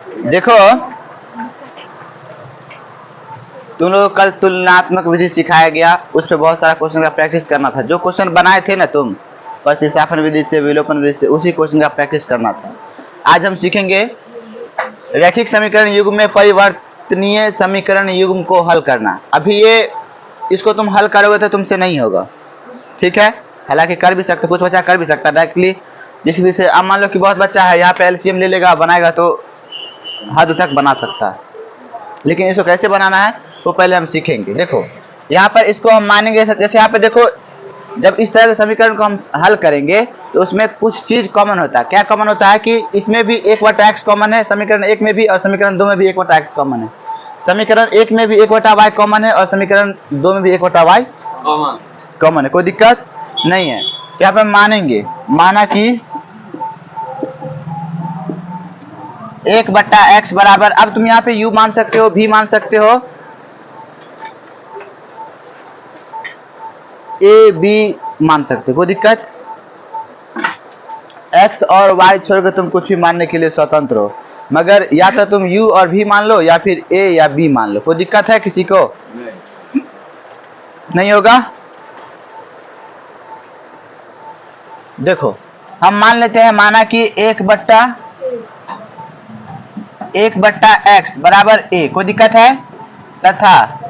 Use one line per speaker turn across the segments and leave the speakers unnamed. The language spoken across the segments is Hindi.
देखो तुम लोग कल तुलनात्मक विधि सिखाया गया, उस पर बहुत सारा क्वेश्चन का प्रैक्टिस करना था। जो क्वेश्चन बनाए थे ना तुम प्रतिस्थापन विधि से, विलोपन विधि से, उसी क्वेश्चन का प्रैक्टिस करना था। आज हम सीखेंगे रैखिक समीकरण युग्म में परिवर्तनीय समीकरण युग्म को हल करना। अभी ये इसको तुम हल करोगे तो तुमसे नहीं होगा, ठीक है। हालांकि कर भी सकते, कुछ बच्चा कर भी सकता है डायरेक्टली। जिस विधि से अब मान लो कि बहुत बच्चा है यहाँ पे एलसीएम ले लेगा, बनाएगा तो हद तक बना सकता है, लेकिन इसको कैसे बनाना है वो पहले हम सीखेंगे। देखो यहाँ पर इसको हम मानेंगे, जैसे यहाँ पे देखो जब इस तरह के समीकरण को हम हल करेंगे तो उसमें कुछ चीज कॉमन होता है। क्या कॉमन होता है कि इसमें भी 1/x कॉमन है, समीकरण 1 में भी, और समीकरण 2 में भी 1/x कॉमन है। समीकरण 1 में भी 1/y कॉमन है और समीकरण 2 में भी 1/y कॉमन है। कोई दिक्कत नहीं है। यहाँ पे मानेंगे, माना कि 1/x बराबर, अब तुम यहाँ पे u मान सकते हो, v मान सकते हो, a b मान सकते हो, कोई दिक्कत। x और y छोड़कर तुम कुछ भी मानने के लिए स्वतंत्र हो, मगर या तो तुम u और v मान लो या फिर a या b मान लो। कोई दिक्कत है किसी को? नहीं होगा। देखो हम मान लेते हैं, माना कि 1/x बराबर a, कोई दिक्कत है, तथा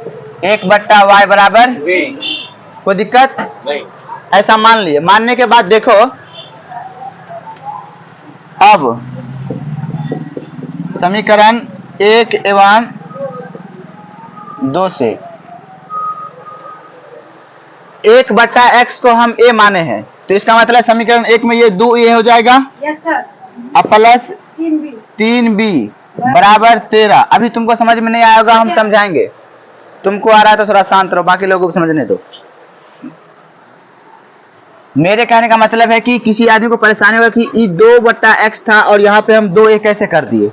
1/y बराबर b, कोई दिक्कत नहीं। ऐसा मान लिए। मानने के बाद देखो अब समीकरण 1 एवं 2 से 1/x को हम a माने हैं, तो इसका मतलब समीकरण 1 में ये 2a हो जाएगा, यस सर, अब प्लस 3b बराबर 13। अभी तुमको समझ में नहीं आया होगा, हम समझाएंगे। तुमको आ रहा है तो थोड़ा शांत रहो, बाकी लोगों को समझने दो। मेरे कहने का मतलब है कि किसी आदमी को परेशानी होगा कि ये 2/x था और यहाँ पे हम 2a कैसे कर दिए।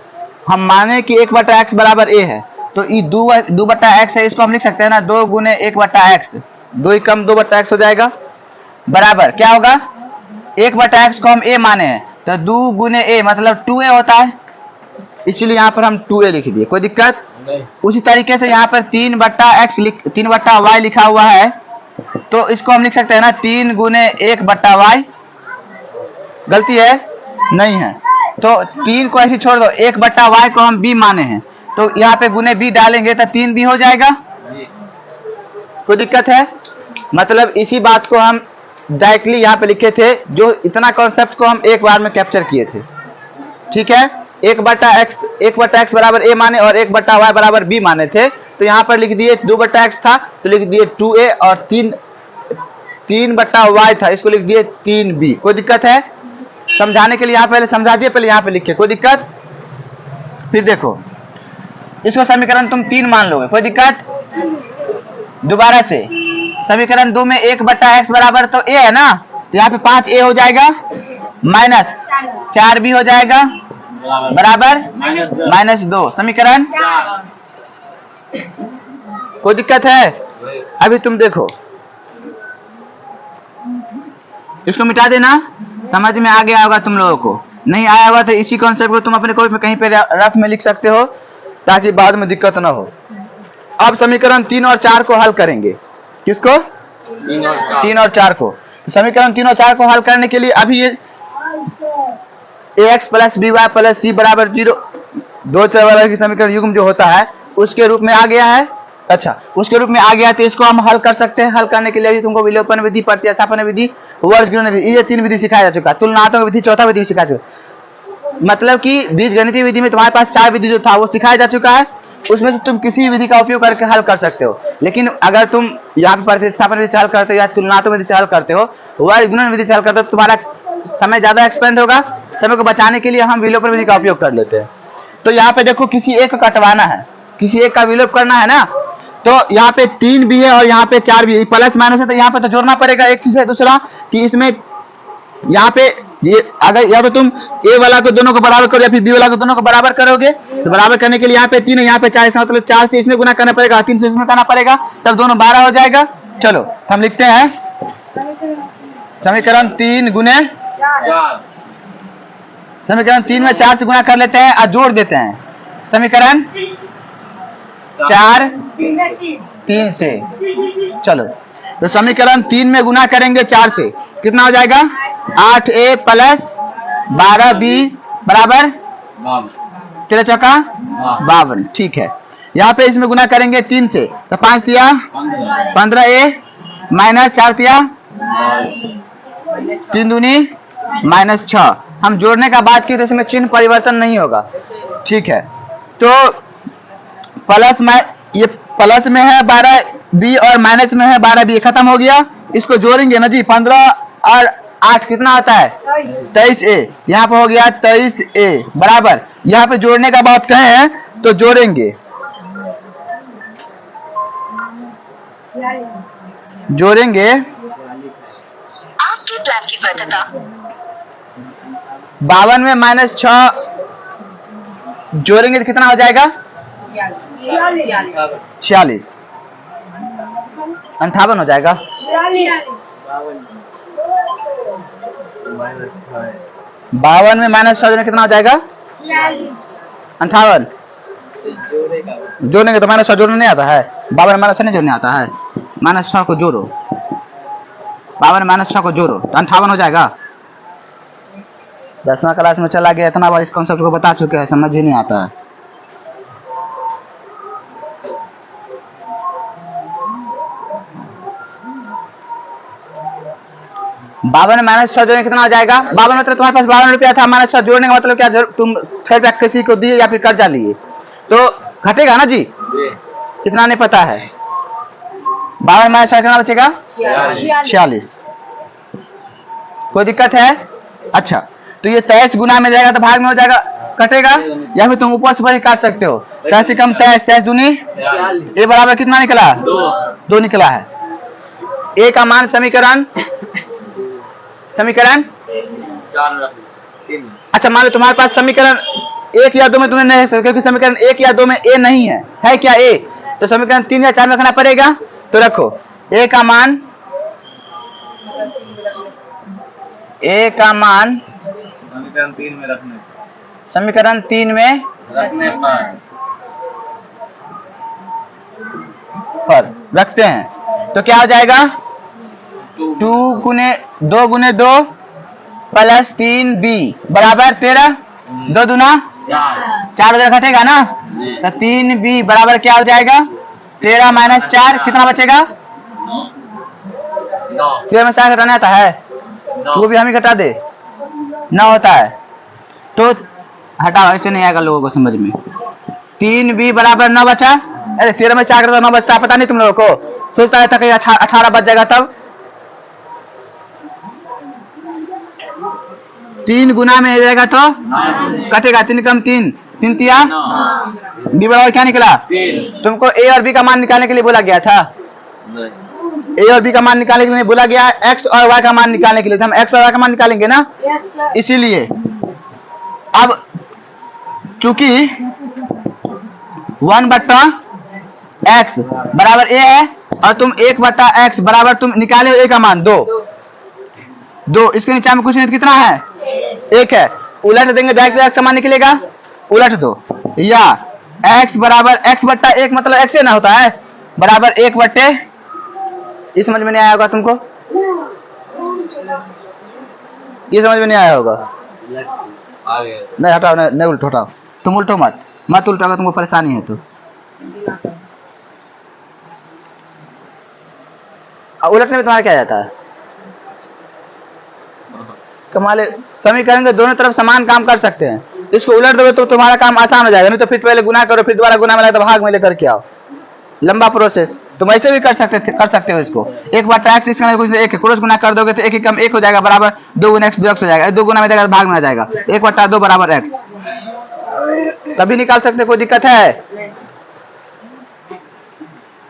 हम माने कि 1/x बराबर a है, तो ये 2/x है, इसको हम लिख सकते हैं ना 2 गुने 1/x, 2 ही कम 2/x हो जाएगा, बराबर क्या होगा, 1/x को हम a माने हैं तो 2 गुने a मतलब 2a होता है, इसलिए यहाँ पर हम 2a लिख दिए, कोई दिक्कत नहीं। उसी तरीके से यहाँ पर 3/y लिखा हुआ है, तो इसको हम लिख सकते हैं ना 3 गुने 1/y, गलती है नहीं है, तो 3 को ऐसे छोड़ दो, 1/y को हम b माने हैं, तो यहाँ पे गुने b डालेंगे तो 3b हो जाएगा, कोई दिक्कत है। मतलब इसी बात को हम डायरेक्टली यहाँ पे लिखे थे, जो इतना कॉन्सेप्ट को हम एक बार में कैप्चर किए थे, ठीक है। 1/x बराबर a माने और 1/y बराबर b माने थे, तो यहाँ पर लिख दिए 2/x था तो लिख दिए 2a, और 3/y था, इसको लिख दिए 3b। कोई दिक्कत है? समझाने के लिए यहाँ पहले समझा दिए, पहले यहाँ पे लिखे, कोई दिक्कत। फिर देखो इसको समीकरण तुम 3 मान लोगे, कोई दिक्कत। दोबारा से समीकरण 2 में 1/x बराबर तो a है ना, तो यहाँ पे 5a हो जाएगा, माइनस 4b हो जाएगा, बराबर -2, समीकरण, कोई दिक्कत है? अभी तुम देखो इसको मिटा देना, समझ में आ गया होगा तुम लोगों को। नहीं आया होगा तो इसी कॉन्सेप्ट को तुम अपने कॉपी में कहीं पे रफ में लिख सकते हो, ताकि बाद में दिक्कत ना हो। अब समीकरण 3 और 4 को हल करेंगे। किसको? 3 और 4 को। तो समीकरण 3 और 4 को हल करने के लिए अभी ये ax plus by plus c बराबर 0, दो चर वाला की समीकरण युग्म जो होता है उसके रूप में आ गया है। अच्छा, उसके रूप में आ गया तो इसको हम हल कर सकते हैं। हल करने के लिए भी तुमको विलोपन विधि, प्रतिस्थापन विधि, वर्गीकरण विधि, ये 3 विधि सिखाया जा चुका है। तुलनात्मक विधि चौथा विधि सिखा चुका, मतलब कि बीजगणितीय विधि में तुम्हारे पास 4 विधि जो था वो सिखाया जा चुका है, उसमें से तुम किसी विधि का उपयोग करके हल कर सकते हो। लेकिन अगर तुम यहाँ पे प्रतिस्थापन विधि से हल करते हो या तुलनात्मक विधि से हल करते हो, वर्गीकरण विधि से हल करते हो, तुम्हारा समय ज्यादा एक्सपेंड होगा। समय को बचाने के लिए हम विलोपन विधि का उपयोग कर लेते हैं। तो यहाँ पे देखो किसी एक कटवाना है, किसी एक का विलोप करना है ना, तो यहाँ पे 3 भी है और यहाँ पे 4 भी है, प्लस माइनस है, तो यहाँ पे तो जोड़ना पड़ेगा एक चीज है। दूसरा कि इसमें यहाँ पे ये अगर या तो तुम ए वाला को दोनों को बराबर करो या फिर बी वाला को दोनों को बराबर करोगे, तो बराबर करने के लिए यहाँ पे 3 है, यहाँ पे 4, इसका मतलब 4 से इसमें गुना करना पड़ेगा, 3 से इसमें करना पड़ेगा, तब दोनों 12 हो जाएगा। चलो हम लिखते हैं समीकरण 3 गुने 4, समीकरण 3 में 4 से गुना कर लेते हैं और जोड़ देते हैं, समीकरण 4 3 से। चलो तो समीकरण 3 में गुना करेंगे 4 से, कितना हो जाएगा 8a प्लस 12b बराबर 13 चौका 52। ठीक है, यहाँ पे इसमें गुना करेंगे 3 से, तो 5 दिया 15a माइनस 4 दिया 3 दूनी माइनस 6। हम जोड़ने का बात की तो इसमें चिन्ह परिवर्तन नहीं होगा। ठीक है, तो प्लस में ये प्लस में है 12b और माइनस में है 12b, खत्म हो गया। इसको जोड़ेंगे ना जी, 15 और 8 कितना आता है 23a, यहाँ पे हो गया 23a बराबर, यहाँ पे जोड़ने का बात कहे हैं तो जोड़ेंगे,
आपके प्लान की वैधता
52 में माइनस 6 जोड़ेंगे तो कितना हो जाएगा 46, 58 हो जाएगा। 52 में माइनस 6 जोड़ने कितना हो जाएगा 58। जोड़ेंगे तो माइनस 6 जोड़ने नहीं आता है, 52 माइनस 6 नहीं जोड़ने आता है, माइनस 6 को जोड़ो, 52 माइनस 6 को जोड़ो तो 58 हो जाएगा। 10वां क्लास में चला गया, इतना बार इस कॉन्सेप्ट को बता चुके हैं, समझ ही नहीं आता है। बावन माइनस 6 जोड़ने कितना हो जाएगा 52, मतलब तुम्हारे पास 52 रुपया था, माइनस 6 जोड़ने का मतलब क्या, तुम 6 रुपया किसी को दिए या फिर कर्जा लिए तो घटेगा ना जी, कितना नहीं पता है। 52 माइनस 6 कितना बचेगा 46। कोई दिक्कत है? अच्छा, तो ये 23 गुना में जाएगा तो भाग में हो जाएगा, कटेगा, या फिर तुम ऊपर से काट सकते हो। 23 से कम 23, 23 दूनी ए बराबर कितना निकला 2 निकला है। ए का मान समीकरण अच्छा, मान लो तुम्हारे पास समीकरण 1 या 2 में तुम्हें नहीं है, क्योंकि समीकरण 1 या 2 में ए नहीं है क्या ए, तो समीकरण 3 या 4 में रखना पड़ेगा। तो रखो ए का मान समीकरण 3 में पर रखते हैं तो क्या हो जाएगा 2 गुने 2 प्लस 3b बराबर 13, 2 दूना 4 उधर घटेगा ना, तो 3b बराबर क्या हो जाएगा 13 माइनस 4 कितना बचेगा 13 में 4 घटाना आता है, वो भी हम ही घटा दे 9 होता है, तो हटाओ, ऐसे नहीं आएगा लोगों को समझ में। 3b बराबर 9 बचा, अरे 13 में 4 घटा 9 बचता है, पता नहीं तुम लोगों को, सोचता रहता कि 18 बच जाएगा तब। 3 गुना में जाएगा तो कटेगा, 3 कम 3 तिया बी बराबर क्या निकला, तुमको ए और बी का मान निकालने के लिए बोला गया था, ए और बी का मान निकालने के लिए बोला गया, एक्स और वाई का मान निकालने के लिए, तो हम एक्स और वाई का मान निकालेंगे ना, इसीलिए अब चूंकि 1/x बराबर ए है और तुम 1/x बराबर तुम निकाले हो ए का मान 2, इसके नीचे में कुछ नहीं, कितना है 1 है, उलट देंगे डायरेक्ट एक्स का मान निकलेगा, उलट दो, या x बराबर x/1 मतलब x से ना होता है बराबर 1/, ये समझ में नहीं आया होगा तुमको, ये समझ में नहीं आया होगा, नहीं हटाओ, नहीं उल्टो, हटाओ, तुम उल्टो मत उल्टोगा, तुमको परेशानी है तो उलटने में तुम्हारा क्या जाता है, कमाल, समीकरण के दोनों तरफ समान काम कर सकते हैं, इसको उलट दोगे तो तुम्हारा काम आसान हो जाएगा, नहीं तो फिर पहले गुना करो, फिर दोबारा गुना में तो भाग में लेकर के आओ, लंबा प्रोसेस। तुम ऐसे भी कर सकते हो इसको, 1/x इसका कुछ एक क्रॉस गुना कर दोगे तो 1 कम 1 हो जाएगा बराबर 2 गुना x 2x हो जाएगा, 2 गुना में जाएगा भाग में आ जाएगा, 1/2 बराबर x, तभी निकाल सकते, कोई दिक्कत है?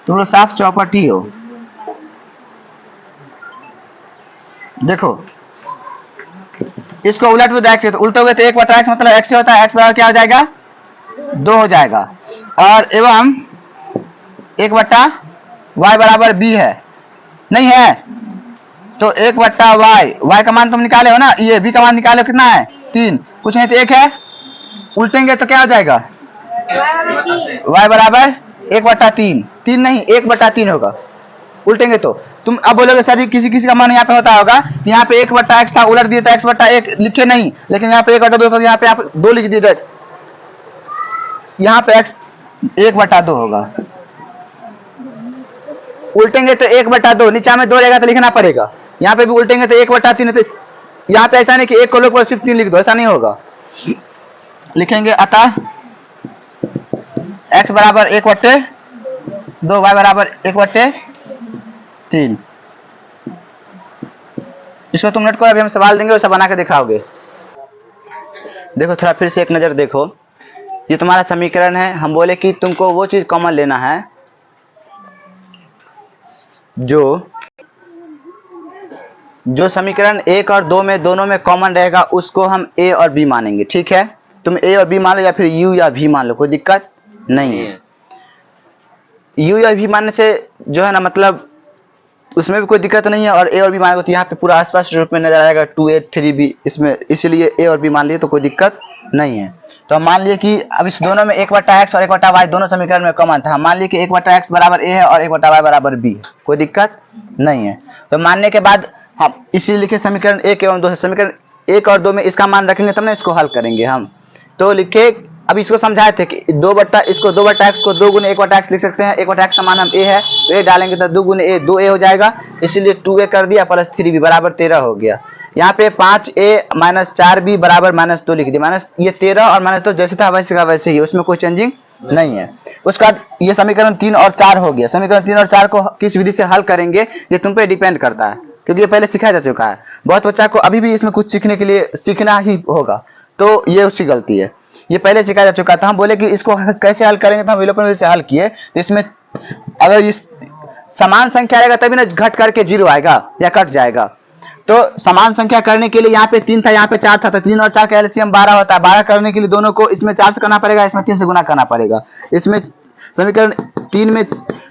तुम लोग साफ चौपटी हो। देखो इसको उलट दो डायरेक्ट, उल्टोगे तो 1/x मतलब x से होता है, x बराबर क्या हो जाएगा 2 हो जाएगा, और एवं 1/y बराबर b है, नहीं है तो 1/y, y का मान तुम निकाले हो ना, ये b का मान निकाले हो, कितना है 3, कुछ नहीं तो 1 है, उल्टेंगे तो क्या हो जाएगा y बराबर 1/3, 3 नहीं 1/3 होगा। उल्टेंगे तो तुम अब बोलोगे सर जी किसी किसी का मन यहाँ पे होता होगा, यहाँ पे 1/x था उलट दिया था x/1 लिखे नहीं, लेकिन यहाँ पे 1/2 था, यहाँ पे आप 2 लिख दिए, यहाँ पे x 1/2 होगा। उल्टेंगे तो 1/2, नीचा में 2 रहेगा तो लिखना पड़ेगा। यहाँ पे भी उल्टेंगे तो 1/3 है, तो यहाँ पे ऐसा नहीं कि 1 को लोग सिर्फ 3 लिख दो, ऐसा नहीं होगा। लिखेंगे अतः x बराबर 1/2, y बराबर 1/3। इसको तुम नोट करो, अभी हम सवाल देंगे उसे बना के दिखाओगे। देखो थोड़ा फिर से एक नजर देखो, ये तुम्हारा समीकरण है। हम बोले कि तुमको वो चीज कॉमन लेना है जो समीकरण 1 और 2 में दोनों में कॉमन रहेगा, उसको हम a और b मानेंगे। ठीक है, तुम a और b मान लो या फिर u या v मान लो, कोई दिक्कत नहीं है। u या v मानने से जो है ना, मतलब उसमें भी कोई दिक्कत नहीं है, और a और b मानेंगे तो यहाँ पे पूरा आसपास रूप में नजर आएगा 2a 3b इसमें, इसीलिए a और b मान लिए तो कोई दिक्कत नहीं है। तो हम मान लिए कि अब इस दोनों में 1/x और 1/y दोनों समीकरण में कॉमन था, हम मान लिए कि 1/x बराबर a है और 1/y बराबर b है, कोई दिक्कत नहीं है। तो मानने के बाद हम इसी लिखे समीकरण 1 एवं 2, समीकरण 1 और 2 में इसका मान रखेंगे तब ना इसको हल करेंगे हम। तो लिखे, अब इसको समझाए थे कि इसको 2/x को 2 गुने 1/x लिख सकते हैं, 1/x का मान हम a है, तो a डालेंगे तो 2 गुने a 2a हो जाएगा, इसीलिए 2a कर दिया प्लस 3b बराबर 13 हो गया। यहाँ पे 5a माइनस 4b बराबर -2 लिख दिया, माइनस ये 13 और -2 जैसे था वैसे का वैसे ही, उसमें कोई चेंजिंग नहीं है। उसके बाद ये समीकरण 3 और 4 हो गया। समीकरण 3 और 4 को किस विधि से हल करेंगे ये तुम पे डिपेंड करता है, क्योंकि ये पहले सिखाया जा चुका है। बहुत बच्चा को अभी भी इसमें कुछ सीखने के लिए सीखना ही होगा, तो ये उसकी गलती है, ये पहले सिखाया जा चुका था। हम बोले कि इसको कैसे हल करेंगे, तो हम विलोपन से हल किए। तो इसमें अगर इस समान संख्या रहेगा तभी ना घट करके 0 आएगा या कट जाएगा। तो समान संख्या करने के लिए यहाँ पे 3 था, यहाँ पे 4 था, तो 3 और 4 का एलसीएम 12 होता है। 12 करने के लिए दोनों को इसमें 4 से करना पड़ेगा, इसमें 3 से गुना करना पड़ेगा। इसमें समीकरण 3 में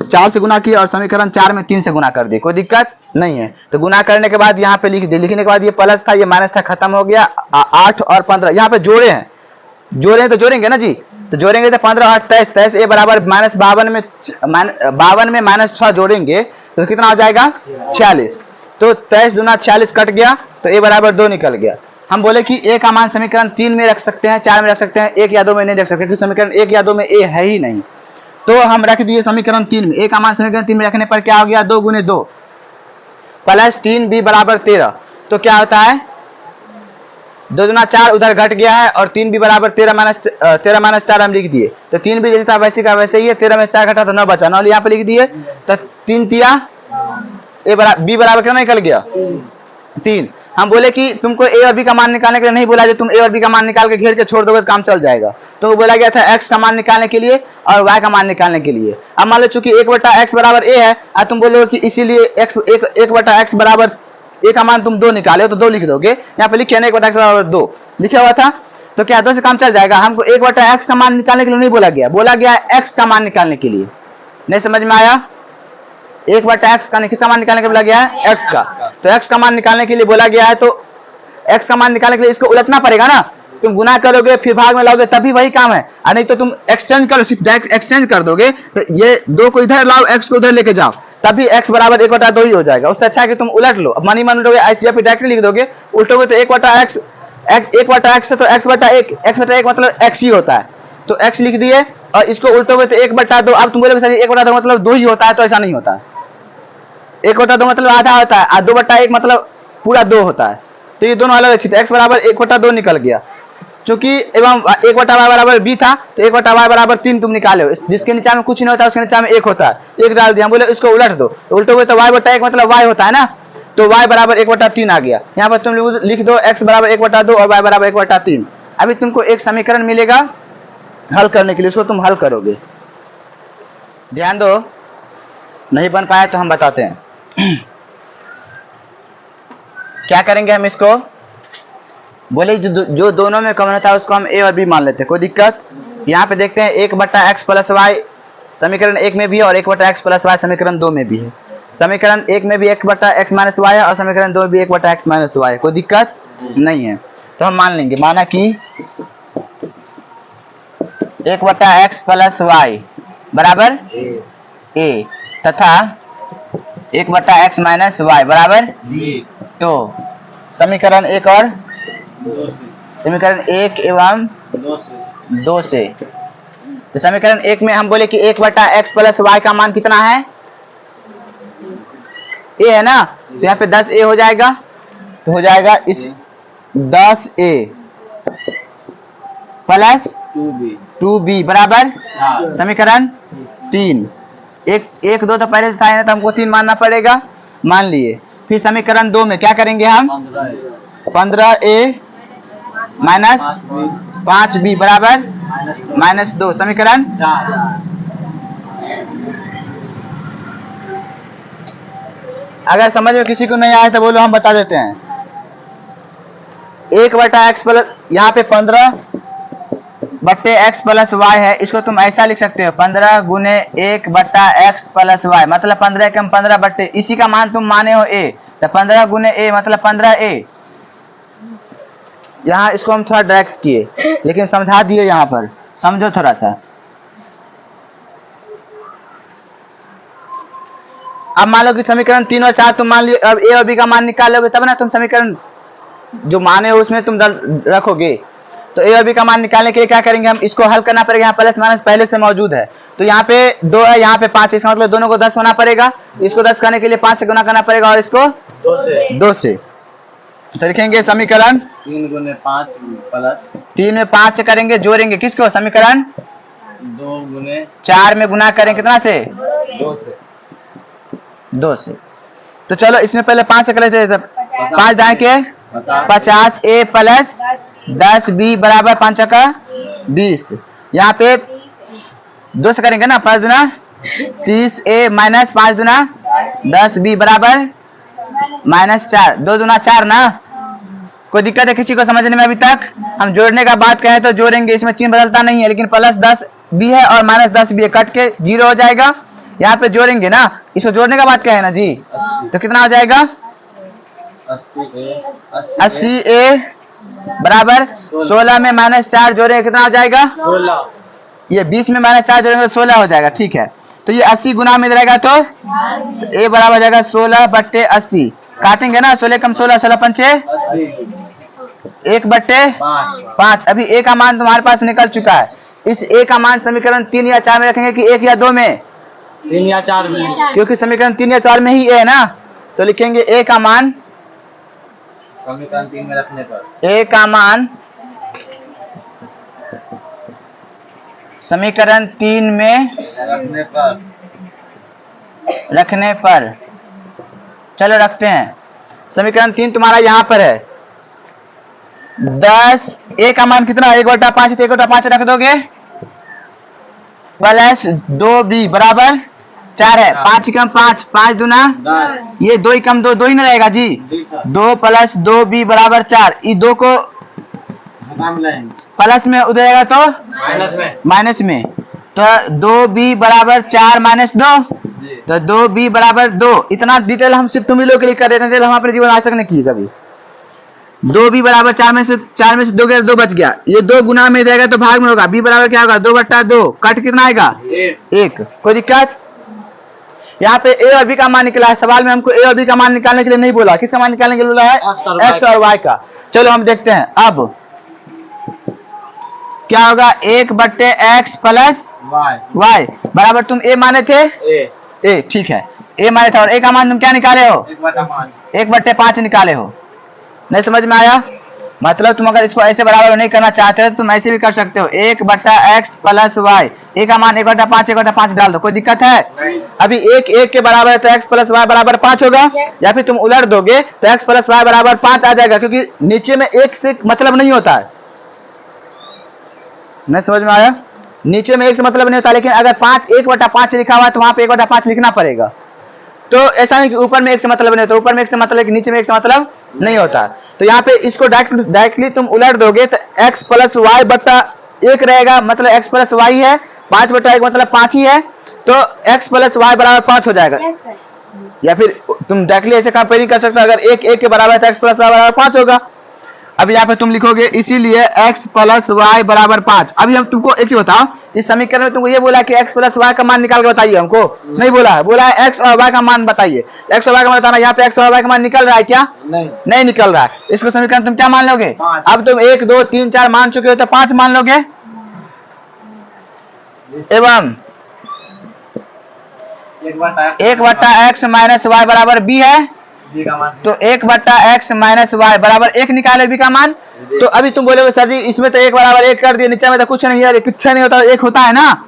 4 से गुना किया और समीकरण 4 में 3 से गुना कर दिए, कोई दिक्कत नहीं है। तो गुना करने के बाद यहाँ पे लिख दिए, लिखने के बाद ये प्लस था ये माइनस था, खत्म हो गया। 8 और 15 यहाँ पे जोड़े हैं, तो जोड़ेंगे ना जी, तो जोड़ेंगे तो 15 और 8 23, 23 ए बराबर -52 में 52 में -6 जोड़ेंगे तो कितना हो जाएगा 46। तो 23 दूना 46 कट गया, तो ए बराबर 2 निकल गया। हम बोले कि ए का मान समीकरण 3 में रख सकते हैं, 4 में रख सकते हैं, 1 या 2 में नहीं रख सकते, क्योंकि समीकरण 1 या 2 में ए है ही नहीं। तो हम रख दिए समीकरण 3 में, ए का मान समीकरण 3 में रखने पर क्या हो गया, 2 गुने 2 प्लस 3b बराबर 13। तो क्या होता है 2 दूना 4 उधर घट गया है, और 3b बराबर 13 माइनस 4 हम लिख दिए। तो 3b जैसे था वैसे का वैसे ही है, 13 में 4 घटा तो 9 बचा, 9 यहाँ पे लिख दिए। तो 3 तिया ए बराबर बी बराबर कितना निकल गया 3। हम बोले कि तुमको ए और बी का मान निकालने के लिए नहीं बोला, जो तुम ए और बी का मान निकाल के घेर के छोड़ दोगे तो काम चल जाएगा। तो बोला गया था x का मान निकालने के लिए और y का मान निकालने के लिए। अब मान लो चूंकि 1/x बराबर a है, और तुम बोलोगे कि इसीलिए x 1/x बराबर a का मान तुम 2 निकाले हो, तो 2 लिख दोगे। यहाँ पे लिखे ना 1/x बराबर 2 लिखा हुआ था, तो क्या 2 से काम चल जाएगा। हमको 1/x का मान निकालने के लिए नहीं बोला गया, बोला गया x का मान निकालने के लिए। नहीं समझ में आया, 1/x का किसका मान निकालने के लिए बोला गया है, x का। तो x का मान निकालने के लिए बोला गया है, तो x का मान निकालने के लिए इसको उलटना पड़ेगा ना, तुम गुना करोगे फिर भाग में लाओगे तभी वही काम है, और नहीं तो तुम एक्सचेंज करो, सिर्फ डायरेक्ट एक्सचेंज कर दोगे। तो ये 2 को इधर लाओ, x को उधर लेके जाओ, तभी x बराबर 1/2 ही हो जाएगा। उससे अच्छा है कि तुम उलट लो, अब मनी उलटोगे या फिर डायरेक्ट लिख दोगे, उल्टोगे तो 1/x है तो x/1 मतलब x ही होता है, तो x लिख दिए। और इसको उल्टोगे तो 1/2। अब तुम बोलोगे सर 1/2 मतलब 2 ही होता है, तो ऐसा नहीं होता है। 1/2 मतलब आधा होता है, और 2/1 मतलब पूरा 2 होता है। तो ये दोनों अलग अच्छी थे, x बराबर 1/2 निकल गया। चूंकि एवं 1/y बराबर b था, तो 1/y बराबर 3 तुम निकाले हो, जिसके नीचे में कुछ नहीं होता उसके नीचे में 1 होता है, 1 डाल दिया। हम बोले इसको उलट दो, तो उल्टोगे तो y/1 मतलब y होता है ना, तो y बराबर 1/3 आ गया। यहाँ पर तुम लिख दो x बराबर 1/2 और y बराबर 1/3। अभी तुमको एक समीकरण मिलेगा हल करने के लिए, उसको तुम हल करोगे। ध्यान दो, नहीं बन पाया तो हम बताते हैं क्या करेंगे। हम इसको बोले जो दोनों में कॉमन होता है उसको हम a और b मान लेते हैं, कोई दिक्कत। यहाँ पे देखते हैं 1/x प्लस y समीकरण 1 में भी है और 1/x प्लस y समीकरण 2 में भी है। समीकरण 1 में भी 1/x माइनस y है और समीकरण 2 में भी 1/x माइनस y है, कोई दिक्कत नहीं है। तो हम मान लेंगे, माना कि 1/x प्लस वाई बराबर ए तथा 1/x माइनस वाई बराबर तो समीकरण एक और समीकरण 1 एवं 2 से तो समीकरण 1 में हम बोले कि 1/x प्लस वाई का मान कितना है ए है ना, तो यहाँ पे 10a हो जाएगा, तो हो जाएगा इस 10a प्लस 2b बराबर समीकरण 3 1 2 तो पहले से था ना, तो हमको 3 मानना पड़ेगा, मान लिए। फिर समीकरण 2 में क्या करेंगे हम 15a माइनस 5b बराबर -2 समीकरण अगर समझ में किसी को नहीं आया तो बोलो, हम बता देते हैं। 1/x प्लस यहाँ पे 15/x प्लस वाई है, इसको तुम ऐसा लिख सकते हो 15 गुने 1/x प्लस वाई मतलब 15 कम 15 इसी का मान तुम माने हो a, तो 15 गुने a मतलब 15a। यहाँ इसको हम थोड़ा डायरेक्ट किए लेकिन समझा दिए, यहाँ पर समझो थोड़ा सा। अब मान लो कि समीकरण 3 और 4 तुम मान लियो, अब a और b का मान निकालोगे तब ना तुम समीकरण जो माने हो उसमें तुम रखोगे। तो a और b का मान निकालने के लिए क्या करेंगे हम, इसको हल करना पड़ेगा। यहाँ प्लस माइनस पहले से मौजूद है, तो यहाँ पे 2 है, यहाँ पे 5 है, इसका मतलब दोनों को 10 होना पड़ेगा। इसको 10 करने के लिए 5 से गुना करना पड़ेगा और इसको 2 से। तो लिखेंगे समीकरण
3 गुने 5 प्लस
3 में 5 से करेंगे, जोड़ेंगे किसको, समीकरण
2 गुने
4 में गुना करें कितना से
2
से। तो चलो इसमें पहले 5 से कर लेते हैं, 5 दाएं के 50a प्लस 10b बराबर 5 का 20। यहाँ पे 2 से करेंगे ना, 5 दुना 30a माइनस 5 दुना 10b बराबर -4, 2 दुना 4 ना। कोई दिक्कत है किसी को समझने में अभी तक? हम जोड़ने का बात कहें तो जोड़ेंगे, इसमें चिन्ह बदलता नहीं है, लेकिन प्लस 10b है और माइनस 10b है, कट के 0 हो जाएगा। यहाँ पे जोड़ेंगे ना, इसको जोड़ने का बात कहें ना जी, तो कितना हो जाएगा 80a बराबर 16 में -4 जोड़ेंगे कितना हो जाएगा
16,
ये 20 में -4 जोड़ेंगे तो 16 हो जाएगा। ठीक है, तो ये 80 गुना में रहेगा तो a बराबर हो जाएगा 16/80। काटेंगे ना, 16 कम 16 16 पंचे 1/5। अभी a का मान तुम्हारे पास निकल चुका है। इस a का मान समीकरण 3 या 4 में रखेंगे कि 1 या 2 में,
3 या 4 में,
क्योंकि समीकरण 3 या 4 में ही a है ना, तो लिखेंगे a का मान
समीकरण 3 में रखने पर
a का मान समीकरण 3 में रखने पर चलो रखते हैं। समीकरण 3 तुम्हारा यहाँ पर है 10, a का मान कितना 1/5, 1/5 रख दोगे प्लस 2b बराबर 4 है, 5 कम 5 5 दुना
10,
ये 2 कम 2 2 ही ना रहेगा जी, 2 प्लस 2b बराबर 4। ये 2 को प्लस में उधर जाएगा तो माइनस में, तो 2b बराबर 4 माइनस 2, तो 2b बराबर 2। इतना डिटेल हम सिर्फ तुम ही लोग के लिए कर रहे थे, हम अपने जीवन आज तक नहीं किए कभी। 2b बराबर 4 में से 2 गया 2 बच गया, ये 2 गुना में रहेगा तो भाग में होगा, b बराबर क्या होगा 2/2, कट कितना आएगा 1। कोई दिक्कत? यहाँ पे a और b का मान निकला है, सवाल में हमको a और b का मान निकालने के लिए नहीं बोला, किसका मान निकालने के लिए बोला है x और y का। चलो हम देखते हैं अब क्या होगा 1/x प्लस y बराबर तुम a माने थे a, ठीक है a माने थे, और a का मान तुम क्या निकाले हो 1/5 निकाले हो। नहीं समझ में आया? मतलब तुम अगर इसको ऐसे बराबर नहीं करना चाहते हो तो तुम ऐसे भी कर सकते हो 1/x प्लस y, a का मान 1/5 1/5 डाल दो, कोई दिक्कत है? अभी 1 के बराबर है तो x प्लस y बराबर 5 होगा, या फिर तुम उलट दोगे तो x प्लस y बराबर 5 आ जाएगा, क्योंकि नीचे में 1 से मतलब नहीं होता है। नहीं समझ में आया? नीचे में 1 से मतलब नहीं होता, लेकिन अगर 1/5 लिखा हुआ है तो वहां पे 1/5 लिखना पड़ेगा। तो ऐसा नहीं कि ऊपर में 1 से मतलब नहीं होता, ऊपर में 1 से मतलब है कि नीचे में 1 से मतलब नहीं होता। तो यहाँ पे इसको डायरेक्टली तुम उलट दोगे तो x प्लस वाई बटा 1 रहेगा, मतलब x प्लस वाई है, 5/1 मतलब 5 ही है, तो x प्लस वाई बराबर 5 हो जाएगा। या फिर तुम डायरेक्टली ऐसे कंपेयरिंग कर सकते हो, अगर 1 के बराबर है तो x प्लस वाई बराबर 5 होगा। अभी यहाँ पे तुम लिखोगे इसीलिए x प्लस वाई बराबर 5। अभी हम तुमको एक चीज बताओ, इस समीकरण में तुमको ये बोला कि x प्लस वाई का मान निकाल के बताइए हमको, नहीं बोला है, बोला है x और y का मान बताइए। x और y का मान बताना, यहाँ पे x और y का मान निकल रहा है क्या? नहीं निकल रहा है। इसको समीकरण तुम क्या मान लोगे? अब तुम 1 2 3 4 मान चुके हो तो 5 मान लोगे। एवं 1/x माइनस वाई बराबर b है, तो 1/x माइनस वाई बराबर 1 निकाले b का मान। तो अभी तुम बोलोगे सर जी इसमें तो 1 बराबर 1 कर दिए, नीचे में तो कुछ नहीं है, कुछ नहीं होता, 1 होता है ना,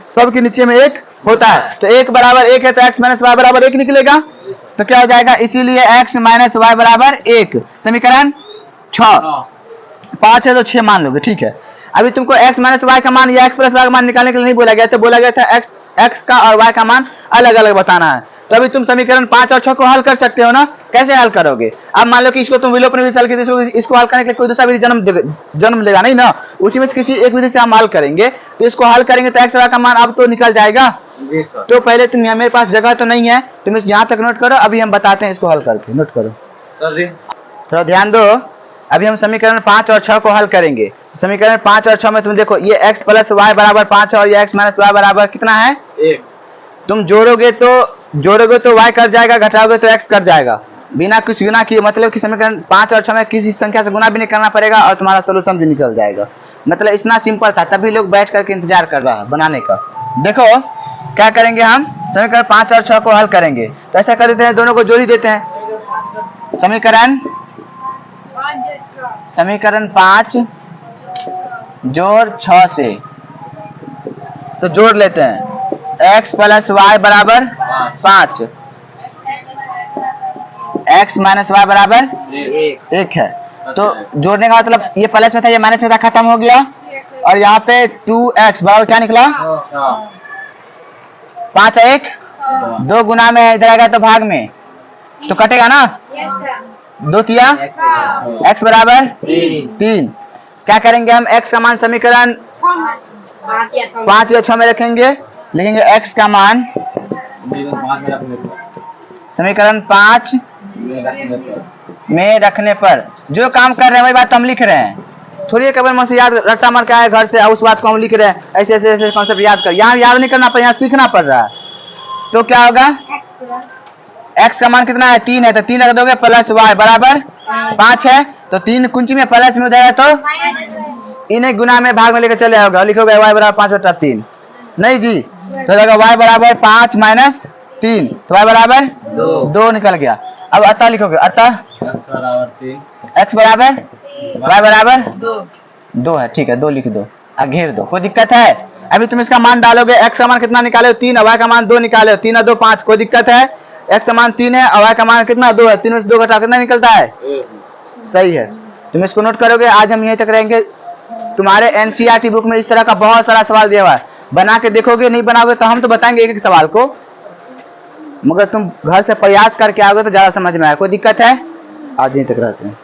सबके नीचे में 1 होता है। तो 1 बराबर 1 है तो x माइनस वाई बराबर 1 निकलेगा। तो क्या हो जाएगा? इसीलिए x माइनस वाई बराबर 1। समीकरण 6। 5 है तो 6 मान लोगे, ठीक है। अभी तुमको x माइनस वाई का मान या x प्लस वाई का मान निकालने के लिए नहीं बोला गया, तो बोला गया था x का और y का मान अलग अलग बताना है। तो अभी तुम समीकरण 5 और 6 को हल कर सकते हो ना। कैसे हल करोगे? अब मान लो कि इसको तुम विलोपन विधि से हल किए, इसको हल करने के लिए कोई दूसरा विधि जन्म लेगा नहीं ना, उसी में से किसी एक विधि से हम हल करेंगे। तो इसको हल करेंगे तो x और y का मान अब तो निकल जाएगा। तो पहले तुम यहाँ, मेरे पास जगह तो नहीं है, तुम यहाँ तक नोट करो, अभी हम बताते हैं इसको हल करके। नोट करो
सर जी,
थोड़ा ध्यान दो। अभी हम समीकरण 5 और 6 को हल करेंगे। समीकरण 5 और 6 में तुम देखो, ये x प्लस वाई बराबर 5 है और ये x माइनस वाई बराबर कितना है?
1।
तुम जोड़ोगे तो y कट जाएगा, घटाओगे तो x कट जाएगा, बिना कुछ गुना किए। मतलब कि समीकरण 5 और 6 में किसी संख्या से गुना भी नहीं करना पड़ेगा और तुम्हारा सोल्यूशन भी निकल जाएगा। मतलब इतना सिंपल था, तभी लोग बैठ करके इंतजार कर रहा है बनाने का। देखो क्या करेंगे, हम समीकरण 5 और 6 को हल करेंगे। तो ऐसा कर देते हैं, दोनों को जोड़ ही देते हैं। समीकरण 5 जोड़ 6 से, तो जोड़ लेते हैं। x प्लस वाई बराबर 5, x माइनस वाई बराबर 1 है। तो जोड़ने का मतलब ये प्लस में था, ये माइनस में था, खत्म हो गया। और यहाँ पे 2x बराबर क्या निकला? 5 1 2 गुना में इधर आएगा तो भाग में, तो कटेगा ना। 2 तिया x बराबर 3। क्या करेंगे हम? x का मान समीकरण 5 या 6 में रखेंगे, लिखेंगे x का मान समीकरण 5 में रखने पर। जो काम कर रहे हैं वही बात हम लिख रहे हैं, थोड़ी केवल मन से याद रट्टा मार के आए घर से, उस बात को हम लिख रहे हैं। ऐसे ऐसे ऐसे कॉन्सेप्ट याद कर, यहाँ याद नहीं करना पर यहाँ सीखना पड़ रहा है। तो क्या होगा? x का मान कितना है? 3 है, तो 3 रख दोगे, प्लस वाई बराबर 5 है, तो 3 कुंजी में प्लस में उधर है तो इन्हें गुना में भाग में लेकर चले आओगे, लिखोगे y बराबर 5/3। नहीं जी, तो y बराबर 5 माइनस 3, तो y बराबर 2 निकल गया। अब अतः लिखोगे, अतः x बराबर y बराबर 2 है, ठीक है, 2 लिख दो, घेर दो, कोई दिक्कत है? अभी तुम इसका मान डालोगे, x का मान कितना निकाले हो? 3, y का मान 2 निकाले हो, 3 और 2 5, कोई दिक्कत है? x का मान 3 है और y का मान कितना? 2 है, 3 में से 2 घटा कितना निकलता है? सही है, तुम इसको नोट करोगे। आज हम यहीं तक रहेंगे। तुम्हारे एनसीईआरटी बुक में इस तरह का बहुत सारा सवाल दिया हुआ है, बना के देखोगे, नहीं बनाओगे तो हम तो बताएंगे एक एक सवाल को, मगर तुम घर से प्रयास करके आओगे तो ज्यादा समझ में आएगा। कोई दिक्कत है? आज यहीं तक रहते हैं।